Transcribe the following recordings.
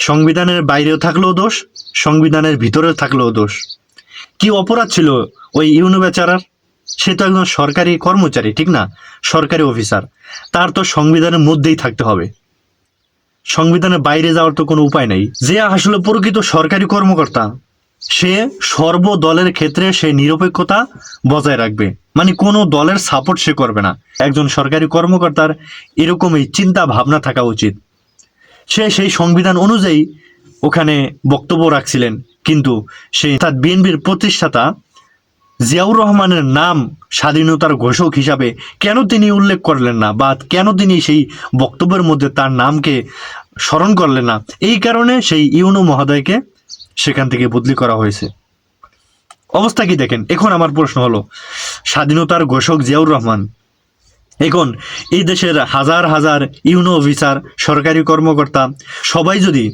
সংবিধানের বাইরেও থাকলেও দোষ, সংবিধানের ভিতরেও থাকলেও দোষ। কি অপরাধ ছিল ওই ইউনূ বেচারার? সে তো একজন সরকারি কর্মচারী, ঠিক না? সরকারি অফিসার, তার তো সংবিধানের মধ্যেই থাকতে হবে, সংবিধানের বাইরে যাওয়ার তো কোনো উপায় নেই। যে আসলে প্রকৃত সরকারি কর্মকর্তা, সে সর্বদলের ক্ষেত্রে সে নিরপেক্ষতা বজায় রাখবে, মানে কোনো দলের সাপোর্ট সে করবে না। একজন সরকারি কর্মকর্তার এরকমই চিন্তা ভাবনা থাকা উচিত। সে সেই সংবিধান অনুযায়ী ওখানে বক্তব্য রাখছিলেন, কিন্তু সেই বিএনপির প্রতিষ্ঠাতা জিয়াউর রহমানের নাম স্বাধীনতার ঘোষক হিসাবে কেন তিনি উল্লেখ করলেন না, বা কেন তিনি সেই বক্তব্যের মধ্যে তার নামকে স্মরণ করলেন না? এই কারণে সেই ইউনূ মহোদয়কে সেখান থেকে বদলি করা হয়েছে। অবস্থা কি দেখেন। এখন আমার প্রশ্ন হলো, স্বাধীনতার ঘোষক জিয়াউর রহমান, এখন এই দেশের হাজার হাজার ইউনূ অফিসার, সরকারি কর্মকর্তা সবাই যদি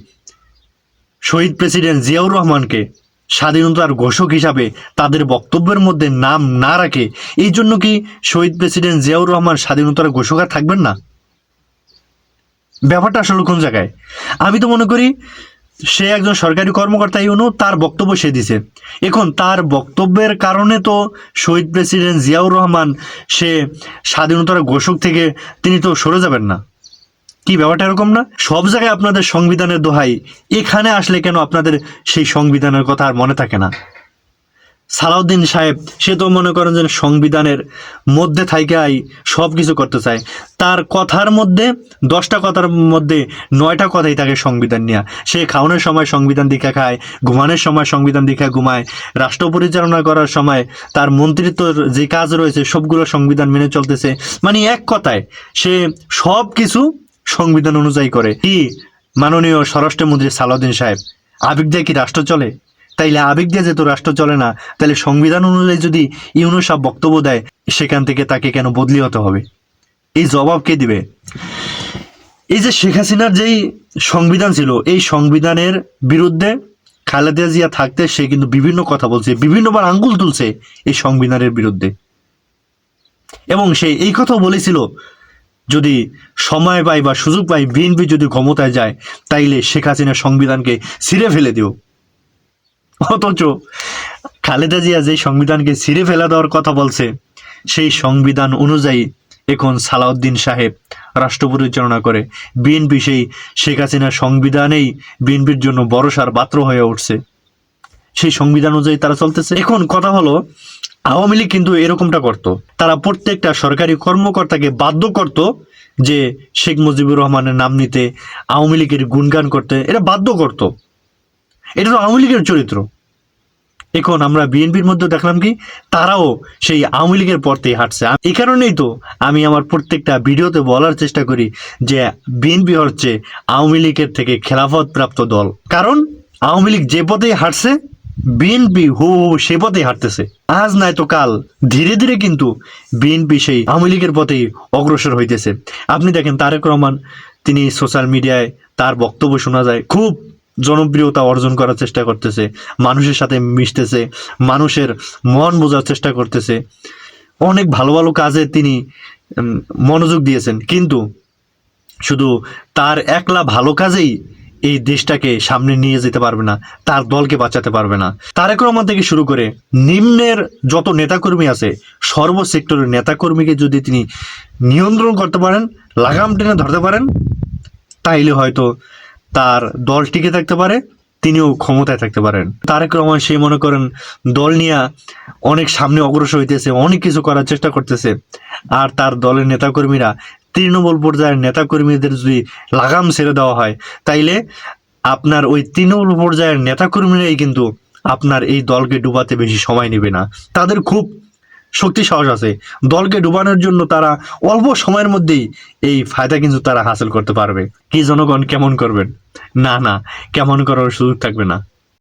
শহীদ প্রেসিডেন্ট জিয়াউর রহমানকে স্বাধীনতার ঘোষক হিসাবে তাদের বক্তব্যের মধ্যে নাম না রাখে, এই জন্য কি শহীদ প্রেসিডেন্ট জিয়াউর রহমান স্বাধীনতার ঘোষক আর থাকবেন না? ব্যাপারটা আসলে কোন জায়গায়? আমি তো মনে করি সে একজন সরকারি কর্মকর্তা, ইউনূ, তার বক্তব্য সে দিছে। এখন তার বক্তব্যের কারণে তো শহীদ প্রেসিডেন্ট জিয়াউর রহমান সে স্বাধীনতার ঘোষক থেকে তিনি তো সরে যাবেন না। কি ব্যাপারটা এরকম না? সব জায়গায় আপনাদের সংবিধানের দোহাই, এখানে আসলে কেন আপনাদের সেই সংবিধানের কথা আর মনে থাকে না? সালাউদ্দিন সাহেব, সে তো মনে করেন যে সংবিধানের মধ্যে থাইকাই সব কিছু করতে চায়। তার কথার মধ্যে 10টা কথার মধ্যে 9টা কথাই থাকে সংবিধান নিয়ে। সে খাওয়ানোর সময় সংবিধান দীক্ষা খায়, ঘুমানোর সময় সংবিধান দীক্ষা ঘুমায়, রাষ্ট্র পরিচালনা করার সময় তার মন্ত্রিত্বর যে কাজ রয়েছে সবগুলো সংবিধান মেনে চলতেছে। মানে এক কথায় সে সব কিছু সংবিধান অনুযায়ী করে। কি মাননীয় স্বরাষ্ট্রমন্ত্রী সালাউদ্দিন সাহেব, আবেগ দিয়ে কি রাষ্ট্র চলে? তাইলে আবেগ দিয়ে যেহেতু রাষ্ট্র চলে না, তাহলে সংবিধান অনুযায়ী যদি ইউনূ সাহেব বক্তব্য দেয়, সেখান থেকে তাকে কেন বদলি হতে হবে? এই জবাব কে দিবে? এই যে শেখ হাসিনার যেই সংবিধান ছিল, এই সংবিধানের বিরুদ্ধে খালেদা জিয়া থাকতে সে কিন্তু বিভিন্ন কথা বলছে, বিভিন্নবার আঙ্গুল তুলছে এই সংবিধানের বিরুদ্ধে, এবং সে এই কথাও বলেছিল যদি সময় পাই বা সুযোগ পাই, বিএনপি যদি ক্ষমতায় যায়, তাইলে শেখ হাসিনার সংবিধানকে ছিঁড়ে ফেলে দিও। অথচ খালেদা জিয়া যে সংবিধানকে ছিঁড়ে ফেলে দেওয়ার কথা বলছে, সেই সংবিধান অনুযায়ী এখন সালাউদ্দিন সাহেব রাষ্ট্র পরিচালনা করে। বিএনপি সেই শেখ হাসিনার সংবিধানেই বিএনপির জন্য ভরসার পাত্র হয়ে উঠছে, সেই সংবিধান অনুযায়ী তারা চলতেছে। এখন কথা হলো, আওয়ামী লীগ কিন্তু এরকমটা করত, তারা প্রত্যেকটা সরকারি কর্মকর্তাকে বাধ্য করত যে শেখ মুজিবুর রহমানের নাম নিতে, আওয়ামী লীগের গুণগান করতে, এটা বাধ্য করত। এটা তো আওয়ামী লীগের চরিত্র। এখন আমরা বিএনপির মধ্যে দেখলাম কি, তারাও সেই আওয়ামী লীগের পথেই হাঁটছে। এই কারণেই তো আমি আমার প্রত্যেকটা ভিডিওতে বলার চেষ্টা করি যে বিএনপি হচ্ছে আওয়ামী লীগের থেকে খেলাফত প্রাপ্ত দল। কারণ আওয়ামী লীগ যে পথেই হাঁটছে, বিএনপি হু সে পথেই হাঁটতেছে। আজ নাই তো কাল ধীরে ধীরে কিন্তু বিএনপি সেই আওয়ামী লীগের পথেই অগ্রসর হইতেছে। আপনি দেখেন তারেক রহমান, তিনি সোশ্যাল মিডিয়ায় তার বক্তব্য শোনা যায়, খুব জনপ্রিয়তা অর্জন করার চেষ্টা করতেছে, মানুষের সাথে মিশতেছে, মানুষের মন বোঝার চেষ্টা করতেছে, অনেক ভালো ভালো কাজে তিনি মনোযোগ দিয়েছেন। কিন্তু শুধু তার একলা ভালো কাজেই এই দেশটাকে সামনে নিয়ে যেতে পারবে না, তার দলকে বাঁচাতে পারবে না। তারেক রহমান থেকে শুরু করে নিম্নের যত নেতাকর্মী আছে, সর্ব সেক্টরের নেতাকর্মীকে যদি তিনি নিয়ন্ত্রণ করতে পারেন, লাগাম টেনে ধরতে পারেন, তাইলে হয়তো তার দল টিকে থাকতে পারে, তিনিও ক্ষমতায় থাকতে পারেন। তারেক রহমান সে মনে করেন দল নিয়ে অনেক সামনে অগ্রসর হইতেছে, অনেক কিছু করার চেষ্টা করতেছে, আর তার দলের নেতাকর্মীরা, তৃণমূল পর্যায়ের নেতাকর্মীদের যদি লাগাম ছেড়ে দেওয়া হয়, তাইলে আপনার ওই তৃণমূল পর্যায়ের নেতাকর্মীরাই কিন্তু আপনার এই দলকে ডুবাতে বেশি সময় নেবে না। তাদের খুব শক্তি সাহস আছে, দলকে ডুবানোর জন্য তারা অল্প সময়ের মধ্যেই এই ফায়দা কিন্তু তারা হাসিল করতে পারবে। কি জনগণ কেমন করবেন? না, কেমন করার সুযোগ থাকবে না।